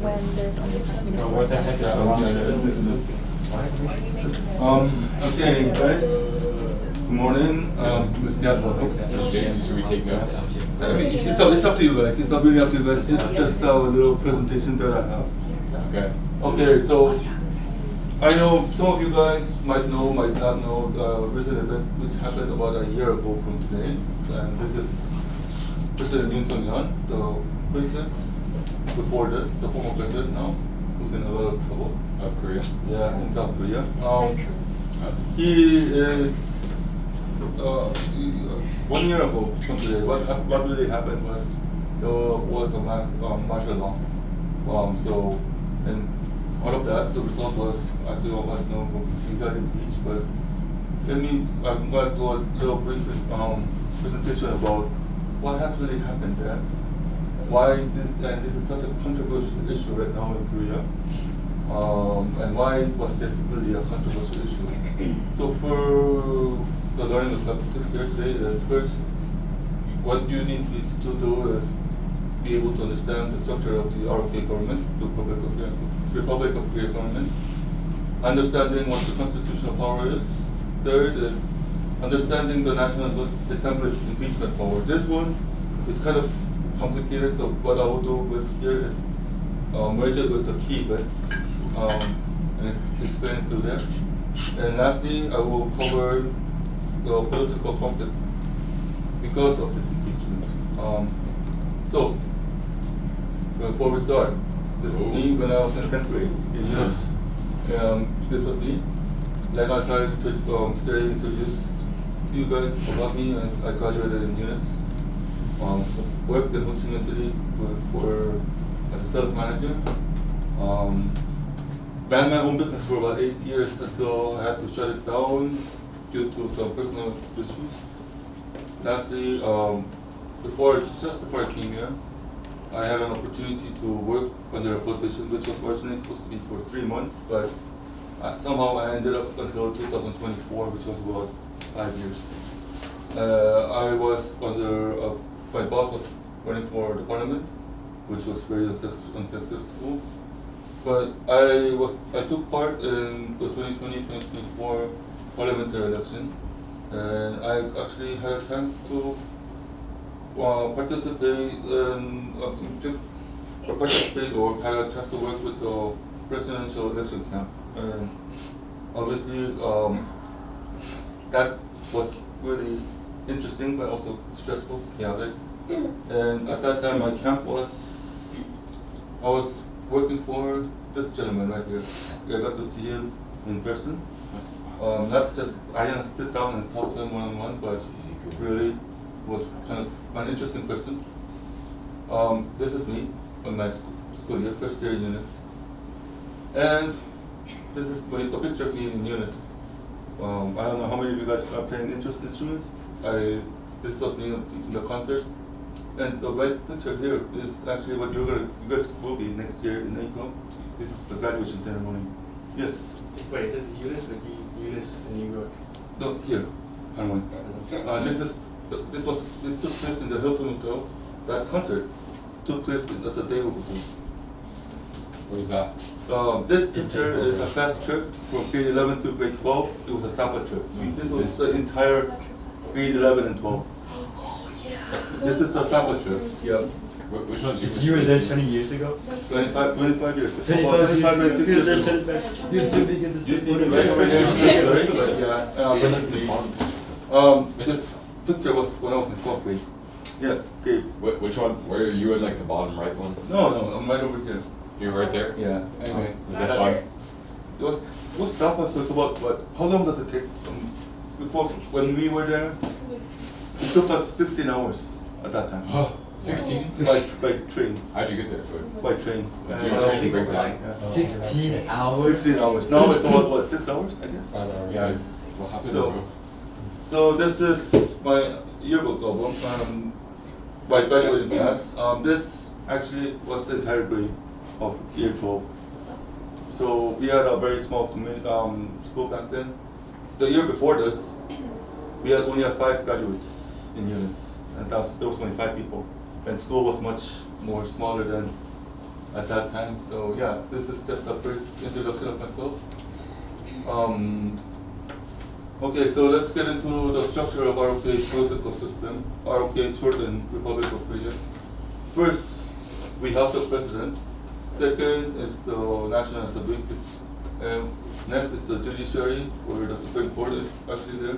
when there's only 5 minutes What the heck is going on? Okay, guys. Good morning. Let's get one. Jason, should we take notes? I mean, it's up to you guys. It's really up to you guys. Just a little presentation that I have. Okay. Okay, so I know some of you guys might know, might not know recent events which happened about a year ago from today. And this is President Yoon Suk-yeol, the president before this, the former president now, who's in a lot of trouble. Of Korea? Yeah, in South Korea. He is 1 year ago from today. What really happened was there was a martial law. So, and all of that, the result was actually all of us know he got impeached. But I'm going to do a little brief presentation about what has really happened there. And this is such a controversial issue right now in Korea. And why was this really a controversial issue? So for the learning objective here today is first, what you need to do is be able to understand the structure of the ROK government, the Republic of Korea government, understanding what the constitutional power is. Third is understanding the National Assembly's impeachment power. This one is kind of complicated, so what I will do with here is merge it with the key bits and explain it through there. And lastly, I will cover the political conflict because of this impeachment. So, before we start, this is me when I was in 10th grade in Eunice. This was me. Like I started to introduce to you guys about me as I graduated in Eunice. Worked in Ho Chi Minh City as a sales manager. Ran my own business for about 8 years until I had to shut it down due to some personal issues. Lastly, just before I came here, I had an opportunity to work under a position which was originally supposed to be for 3 months, but somehow I ended up until 2024, which was about 5 years. My boss was running for the parliament, which was very unsuccessful. But I took part in the 2020-2024 parliamentary election, and I actually had a chance to participate or had a chance to work with the presidential election camp. And obviously, that was really interesting, but also stressful, chaotic. And at that time, my camp I was working for this gentleman right here. I got to see him in person. Not just, I didn't sit down and talk to him one-on-one, but really was kind of an interesting person. This is me on my school year, first year in Eunice. And this is a picture of me in Eunice. I don't know how many of you guys are playing instruments. This was me in the concert. And the right picture here is actually what you guys will be next year in April. This is the graduation ceremony. Yes? Wait, is this Eunice or Eunice in New York? No, here, Hanwon. This took place in the Hilton Hotel. That concert took place at the Daewoo Hotel. Where's that? This picture is a class trip from grade 11 to grade 12. It was a Sapa trip. This was the entire grade 11 and 12. This is a Sapa trip. Yep. Which one's yours? You were there 20 years ago? 25 years. 26 years ago. You still begin to see see me right over there. Yeah, this is me. This picture was when I was in 12th grade. Yeah, okay. Which one? Where are you in, like the bottom right one? No, I'm right over here. You're right there? Yeah, anyway. Was that fun? It was Sapa, so it's about what? How long does it take? Before, when we were there, it took us 16 hours at that time. 16? By train. How'd you get there? Quick? By train. Did you train break down? Yeah. 16 hours? 16 hours. Now it's about, what, 6 hours, I guess? Yeah. What happened? So this is my yearbook album, my graduating class. This actually was the entire grade of year 12. So we had a very small school back then. The year before this, we only had 5 graduates in Eunice, and there was only 5 people. And school was much more smaller than at that time. So yeah, this is just a brief introduction of myself. Okay, so let's get into the structure of ROK's political system. ROK is short in Republic of Korea. First, we have the president. Second is the National Assembly. And next is the judiciary, where the Supreme Court is actually there.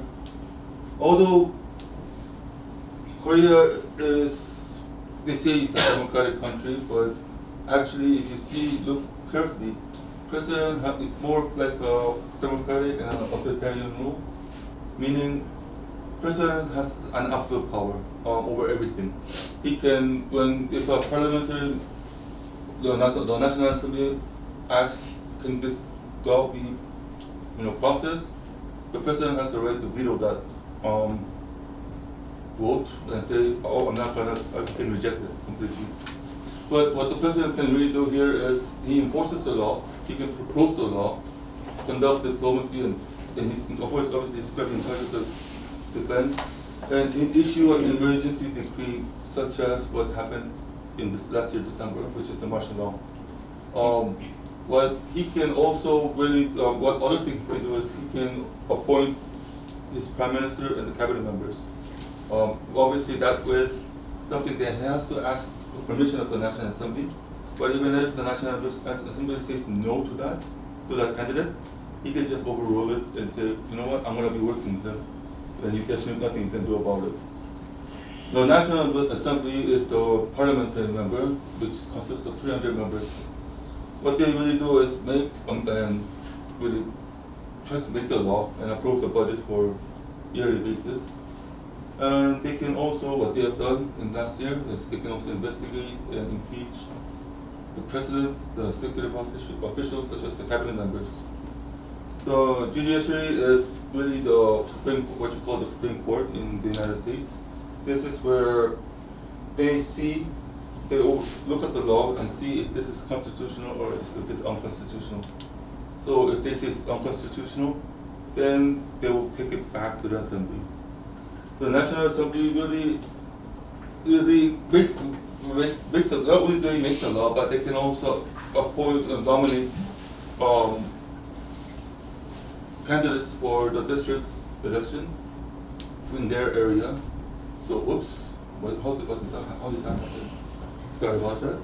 Although Korea is, they say it's a democratic country, but actually if you look carefully, president is more like a democratic and an authoritarian rule, meaning president has an absolute power over everything. He can, if a parliamentary, the National Assembly acts, can this law be, processed, the president has the right to veto that vote and say, oh, I can reject it completely. But what the president can really do here is he enforces the law, he can propose the law, conduct diplomacy, and he's, of course, obviously he's in charge of the defense, and issue an emergency decree such as what happened in this last year, December, which is the martial law. What he can also really, what other thing he can do is he can appoint his prime minister and the cabinet members. Obviously, that was something that he has to ask for permission of the National Assembly. But even if the National Assembly says no to that candidate, he can just overrule it and say, you know what, I'm going to be working with them, and there's nothing you can do about it. The National Assembly is the parliamentary member, which consists of 300 members. What they really do is make and really try to make the law and approve the budget for yearly basis. And they can also, what they have done in last year is they can also investigate and impeach the president, the executive officials such as the cabinet members. The judiciary is really the what you call the Supreme Court in the United States. This is where they look at the law and see if this is constitutional or if it's unconstitutional. So if they say it's unconstitutional, then they will take it back to the Assembly. The National Assembly really makes not only do they make the law, but they can also appoint and nominate candidates for the district election in their area. So, oops, how did that happen? Sorry about that.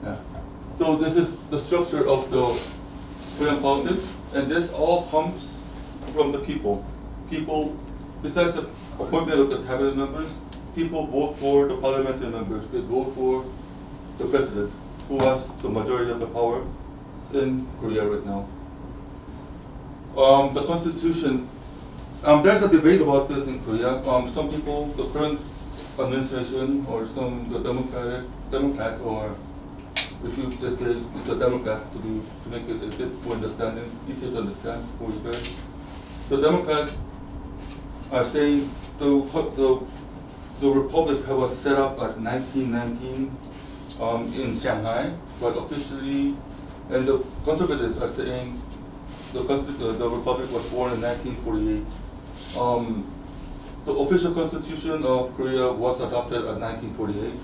Yeah. So this is the structure of the Korean politics, and this all comes from the people. People, besides the appointment of the cabinet members, people vote for the parliamentary members. They vote for the president, who has the majority of the power in Korea right now. The constitution, there's a debate about this in Korea. Some people, the current administration or some the Democrats, or if you just say the Democrats to make it a bit more understanding, easier to understand for you guys. The Democrats are saying the republic was set up at 1919 in Shanghai, but officially, and the conservatives are saying the republic was born in 1948. The official constitution of Korea was adopted at 1948.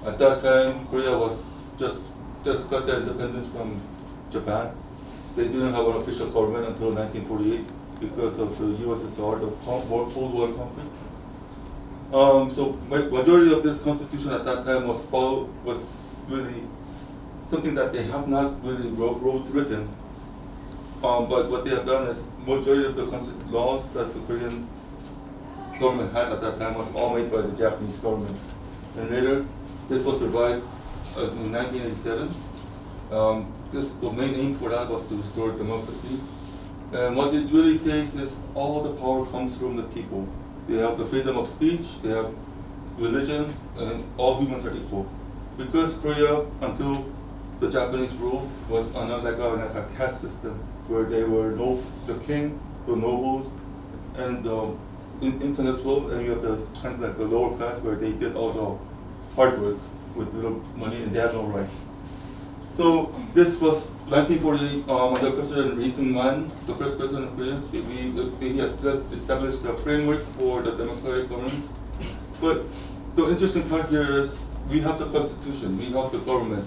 At that time, Korea was just got their independence from Japan. They didn't have an official government until 1948 because of the USSR, the Cold War conflict. So majority of this constitution at that time was really something that they have not really written. But what they have done is majority of the laws that the Korean government had at that time was all made by the Japanese government. And later, this was revised in 1987. The main aim for that was to restore democracy. And what it really says is all the power comes from the people. They have the freedom of speech, they have religion, and all humans are equal. Because Korea, until the Japanese rule, was like a caste system, where they were the king, the nobles, and the intellectual, and you have the kind of like the lower class where they did all the hard work with little money and they had no rights. So this was 1948 under President Lee Seung-man, the first president of Korea. He established the framework for the democratic government. But the interesting part here is we have the constitution, we have the government,